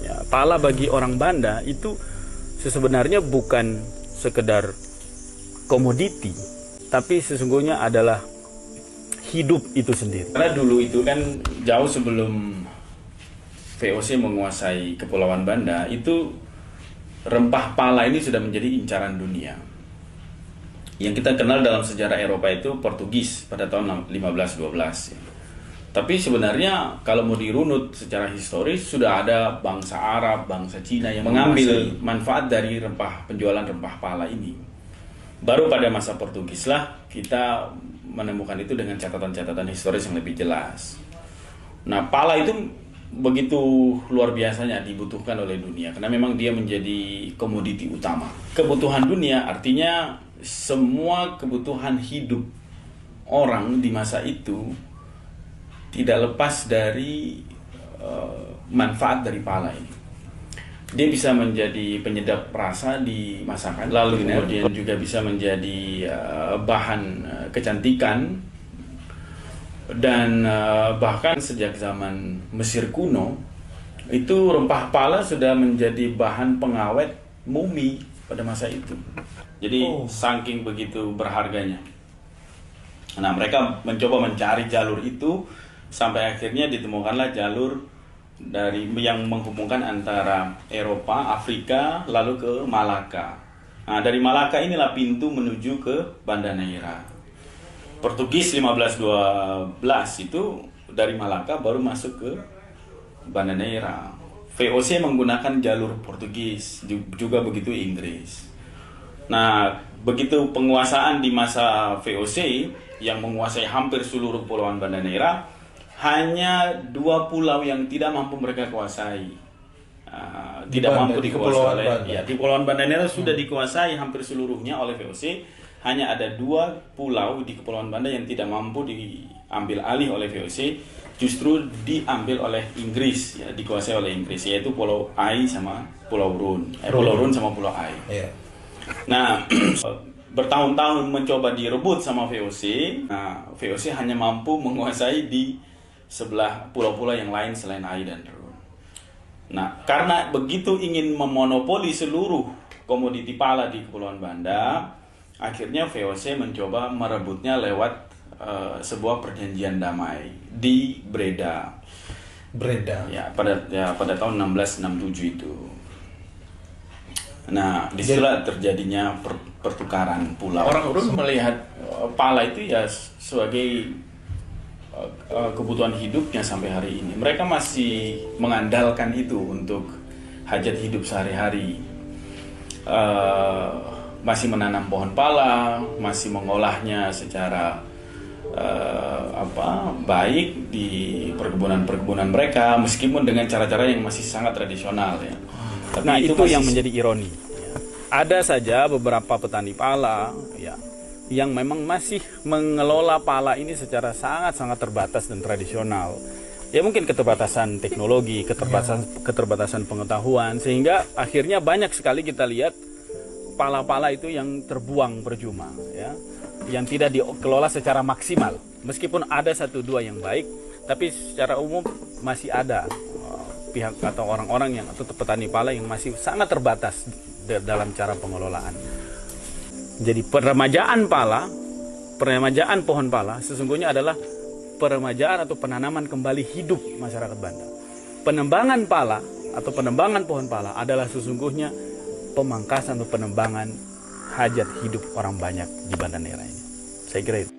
Ya, pala bagi orang Banda itu sebenarnya bukan sekedar komoditi, tapi sesungguhnya adalah hidup itu sendiri. Karena dulu itu kan jauh sebelum VOC menguasai Kepulauan Banda, itu rempah pala ini sudah menjadi incaran dunia. Yang kita kenal dalam sejarah Eropa itu Portugis pada tahun 1512. Tapi sebenarnya kalau mau dirunut secara historis, sudah ada bangsa Arab, bangsa Cina yang mengambil manfaat dari penjualan rempah pala ini. Baru pada masa Portugis lah kita menemukan itu dengan catatan-catatan historis yang lebih jelas. Nah, pala itu begitu luar biasanya dibutuhkan oleh dunia karena memang dia menjadi komoditi utama. Kebutuhan dunia artinya semua kebutuhan hidup orang di masa itu tidak lepas dari manfaat dari pala ini. Dia bisa menjadi penyedap rasa di masakan, lalu kemudian juga bisa menjadi bahan kecantikan. Dan bahkan sejak zaman Mesir kuno itu rempah pala sudah menjadi bahan pengawet mumi pada masa itu. Jadi saking begitu berharganya. Nah, mereka mencoba mencari jalur itu sampai akhirnya ditemukanlah jalur dari yang menghubungkan antara Eropa, Afrika lalu ke Malaka. Nah, dari Malaka inilah pintu menuju ke Banda Neira. Portugis 1512 itu dari Malaka baru masuk ke Banda Neira. VOC menggunakan jalur Portugis, juga begitu Inggris. Nah, begitu penguasaan di masa VOC yang menguasai hampir seluruh kepulauan Banda Neira, hanya 2 pulau yang tidak mampu mereka kuasai. Tidak mampu dikuasai oleh di Kepulauan Banda Neira sudah dikuasai hampir seluruhnya oleh VOC. Hanya ada 2 pulau di Kepulauan Banda yang tidak mampu diambil alih oleh VOC, justru diambil oleh Inggris, ya, dikuasai oleh Inggris, yaitu Pulau Ai sama Pulau Rune. Pulau Rune sama Pulau Ai. Yeah. Nah, bertahun-tahun mencoba direbut sama VOC. Nah, VOC hanya mampu menguasai di sebelah pulau-pulau yang lain selain Ai dan Rune. Nah, karena begitu ingin memonopoli seluruh komoditi pala di Kepulauan Banda, akhirnya VOC mencoba merebutnya lewat sebuah perjanjian damai di Breda. Ya, pada tahun 1667 itu. Nah, disitulah terjadinya pertukaran pulau. Orang Rune melihat pala itu ya sebagai kebutuhan hidupnya sampai hari ini. Mereka masih mengandalkan itu untuk hajat hidup sehari-hari. Masih menanam pohon pala, masih mengolahnya secara baik di perkebunan-perkebunan mereka, meskipun dengan cara-cara yang masih sangat tradisional, ya. Tapi nah, itu yang menjadi ironi. Ada saja beberapa petani pala, ya, yang memang masih mengelola pala ini secara sangat-sangat terbatas dan tradisional. Ya, mungkin keterbatasan teknologi, keterbatasan pengetahuan, sehingga akhirnya banyak sekali kita lihat pala-pala itu yang terbuang percuma, ya, yang tidak dikelola secara maksimal. Meskipun ada 1-2 yang baik, tapi secara umum masih ada pihak atau orang-orang yang atau petani pala yang masih sangat terbatas dalam cara pengelolaan. Jadi peremajaan pohon pala sesungguhnya adalah peremajaan atau penanaman kembali hidup masyarakat Banda. Penembangan pala atau penembangan pohon pala adalah sesungguhnya pemangkasan atau penembangan hajat hidup orang banyak di Banda Neira ini. Saya kira itu.